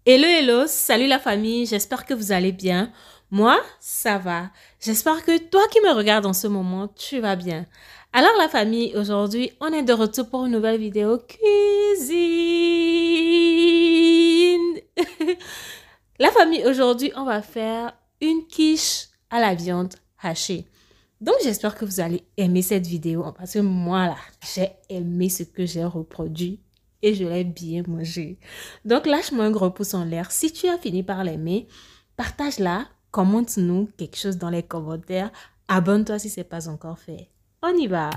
Hello, hello, salut la famille, j'espère que vous allez bien. Moi, ça va. J'espère que toi qui me regardes en ce moment, tu vas bien. Alors la famille, aujourd'hui, on est de retour pour une nouvelle vidéo cuisine. La famille, aujourd'hui, on va faire une quiche à la viande hachée. Donc, j'espère que vous allez aimer cette vidéo parce que moi, là, j'ai aimé ce que j'ai reproduit et je l'ai bien mangé. Donc, lâche-moi un gros pouce en l'air. Si tu as fini par l'aimer, partage-la, commente-nous quelque chose dans les commentaires. Abonne-toi si ce n'est pas encore fait. On y va!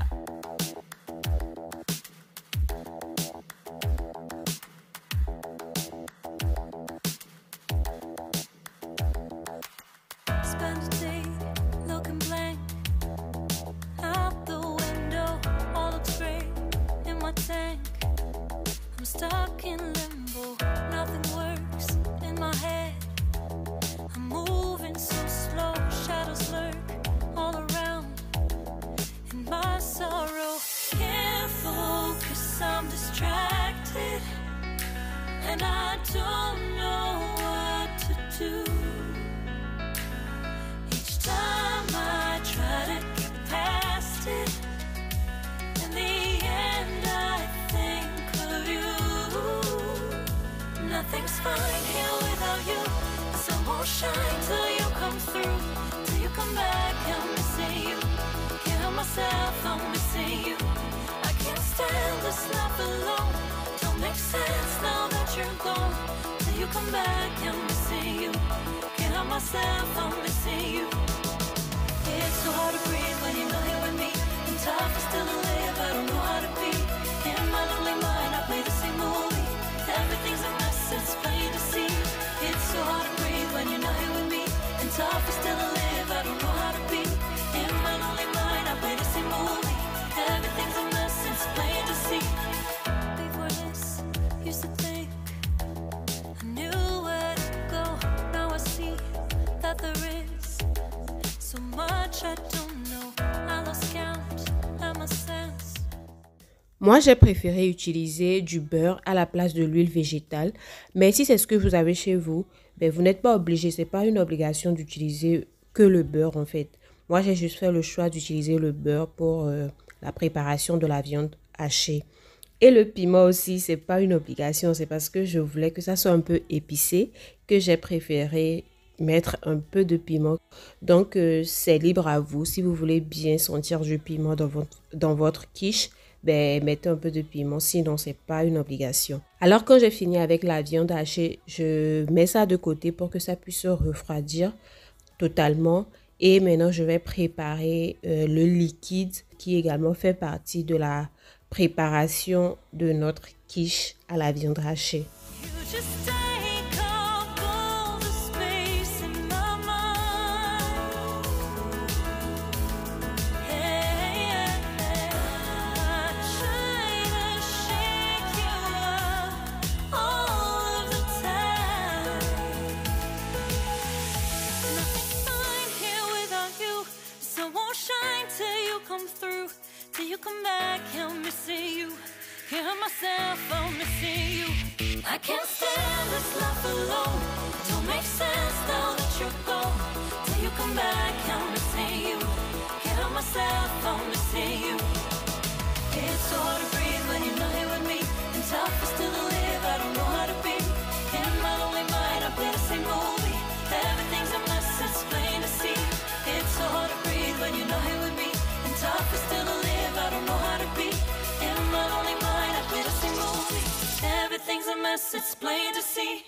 Spend a day looking blank out the window. All looks great in my tank. I'm stuck in limbo. Nothing works in my head. I'm moving so slow. Shadows lurk all around. In my sorrow, can't focus. I'm distracted, and I don't know what to do. Each time I try to get past it, in the end I think of you. Nothing's fine here without you. The sun won't shine till you come through. Till you come back, I'm missing you. Can't help myself, I'm missing you. I can't stand this life alone. Don't make sense now that you're gone. Till you come back, I'm missing you. Can't help myself, I'm missing you. It's so hard to breathe when you're not here with me. And tough is still to live, I don't know how to be. In my lonely mind, I play the same movie. Everything's a mess, it's plain to see. It's so hard to breathe when you're not here with me. And tough is still to live, I don't know how to be. In my lonely mind, I play the same movie. Everything's a mess, it's plain to see. Before this, used to think I knew where to go. Now I see that there is so much I don't know. I lost count at my sense. Moi, j'ai préféré utiliser du beurre à la place de l'huile végétale. Mais si c'est ce que vous avez chez vous, ben, vous n'êtes pas obligé. Ce n'est pas une obligation d'utiliser que le beurre en fait. Moi, j'ai juste fait le choix d'utiliser le beurre pour la préparation de la viande hachée. Et le piment aussi, c'est pas une obligation. C'est parce que je voulais que ça soit un peu épicé que j'ai préféré mettre un peu de piment. Donc, c'est libre à vous. Si vous voulez bien sentir du piment dans votre quiche, ben, mettez un peu de piment, sinon c'est pas une obligation. Alors quand j'ai fini avec la viande hachée, je mets ça de côté pour que ça puisse se refroidir totalement. Et maintenant, je vais préparer le liquide qui également fait partie de la préparation de notre quiche à la viande hachée. You just take up all the space in my mind. Hey, I try to shake you up all of the time. Nothing's fine here without you. The sun won't shine till you come through. Till you come back, I'm missing you. Can't help myself, I'm missing you. I can't stand this life alone. Don't make sense now that you're gone. Till you come back, I'm missing you. Can't help myself, I'm missing you. It's so hard to breathe when you're not here with me. And tough is still to live, I don't know how to be. In my lonely mind, I play the same movie. Everything's a mess, it's plain to see. It's so hard to breathe when you're not here with me. And tough is still to live, I don't know how to be. In my lonely mind, I play the same movie. Everything's a mess, it's plain to see.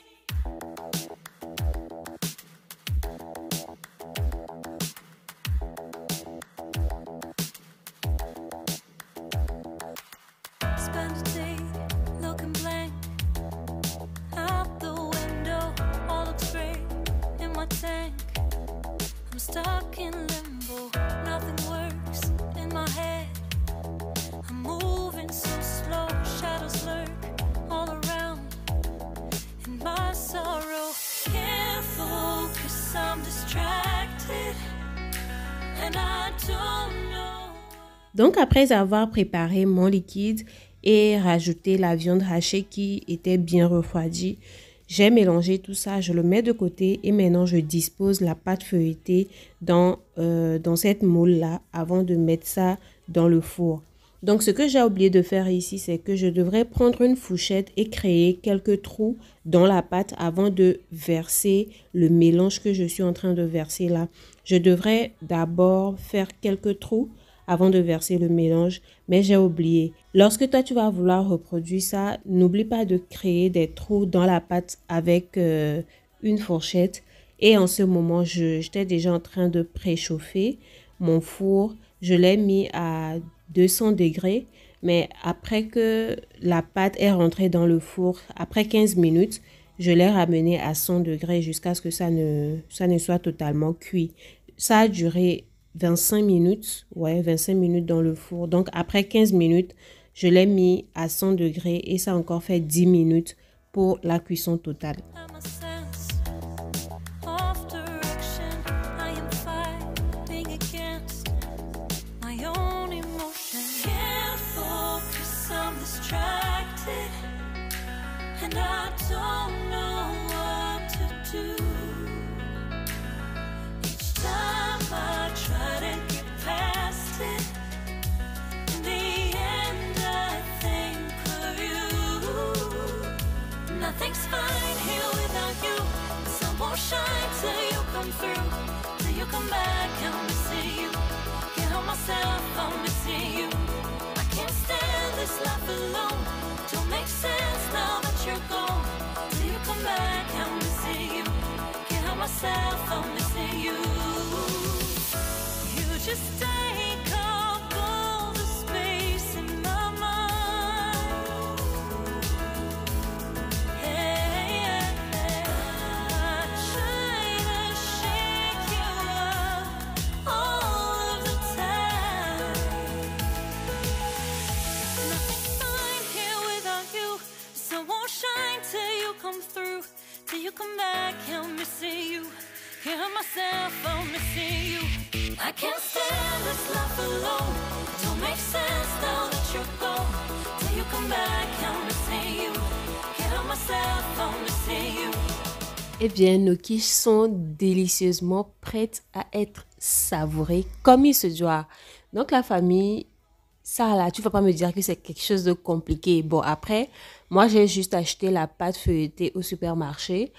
Spend a day looking blank out the window. All looks great in my tank. I'm stuck in limbo. Nothing works in my head. I'm moving so slow. Shadows lurk all around. In my sorrow, can't focus. I'm distracted, and I don't know. Donc, après avoir préparé mon liquide et rajouté la viande hachée qui était bien refroidie, j'ai mélangé tout ça, je le mets de côté et maintenant je dispose la pâte feuilletée dans cette moule-là avant de mettre ça dans le four. Donc, ce que j'ai oublié de faire ici, c'est que je devrais prendre une fourchette et créer quelques trous dans la pâte avant de verser le mélange que je suis en train de verser là. Je devrais d'abord faire quelques trous avant de verser le mélange, mais j'ai oublié. Lorsque toi, tu vas vouloir reproduire ça, n'oublie pas de créer des trous dans la pâte avec une fourchette. Et en ce moment, j'étais déjà en train de préchauffer mon four. Je l'ai mis à 200 degrés, mais après que la pâte est rentrée dans le four, après 15 minutes, je l'ai ramené à 100 degrés jusqu'à ce que ça ne soit totalement cuit. Ça a duré 25 minutes, ouais, 25 minutes dans le four. Donc, après 15 minutes, je l'ai mis à 100 degrés et ça a encore fait 10 minutes pour la cuisson totale. Nothing's fine here without you. The sun won't shine till you come through. Till you come back, I'm missing you. Can't help myself, I'm missing you. I can't stand this life alone. Don't make sense now that you're gone. Till you come back, I'm missing you. Can't help myself, I'm missing you. You just take up all the space in my mind. You come back, I'm missing you. Can't help myself, I'm missing you. I can't stand this life alone. Don't make sense now that you're gone. Till you come back, I'm missing you. Can't help myself, I'm missing you. Eh bien, nos quiches sont délicieusement prêtes à être savourées comme il se doit. Donc, la famille, ça là, tu vas pas me dire que c'est quelque chose de compliqué. Bon, après, moi, j'ai juste acheté la pâte feuilletée au supermarché.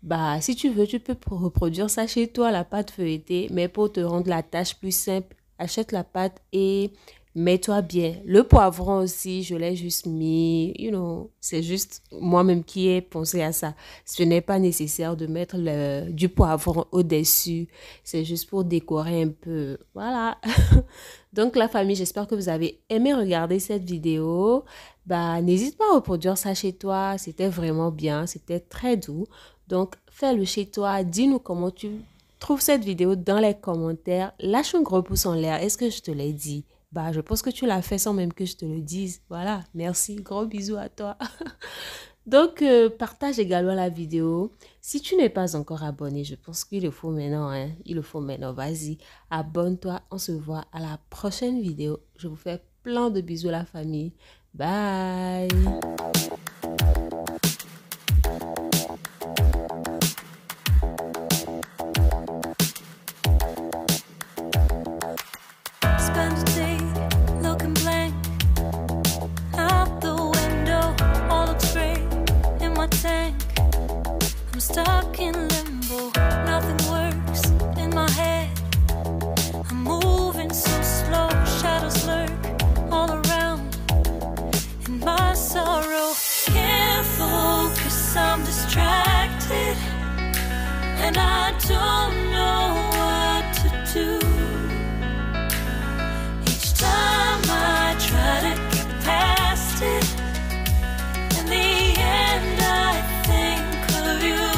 Bah, si tu veux, tu peux reproduire ça chez toi, la pâte feuilletée. Mais pour te rendre la tâche plus simple, achète la pâte et mets-toi bien. Le poivron aussi, je l'ai juste mis, c'est juste moi-même qui ai pensé à ça. Ce n'est pas nécessaire de mettre du poivron au-dessus. C'est juste pour décorer un peu. Voilà. Donc, la famille, j'espère que vous avez aimé regarder cette vidéo. Bah, n'hésite pas à reproduire ça chez toi. C'était vraiment bien. C'était très doux. Donc, fais-le chez toi. Dis-nous comment tu trouves cette vidéo dans les commentaires. Lâche un gros pouce en l'air. Est-ce que je te l'ai dit? Bah, je pense que tu l'as fait sans même que je te le dise. Voilà, merci. Gros bisous à toi. Donc, partage également la vidéo. Si tu n'es pas encore abonné, je pense qu'il le faut maintenant. Hein? Il le faut maintenant. Vas-y, abonne-toi. On se voit à la prochaine vidéo. Je vous fais plein de bisous la famille. Bye. Spend a day looking blank out the window, all looks great in my tank. I'm stuck in limbo, nothing works in my head. I'm moving so slow, shadows lurk all around. In my sorrow, can't focus, I'm distracted, and I don't know what to do. I try to get past it. In the end, I think of you.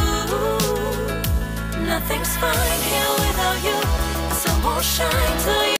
Nothing's fine here without you. The sun won't shine till you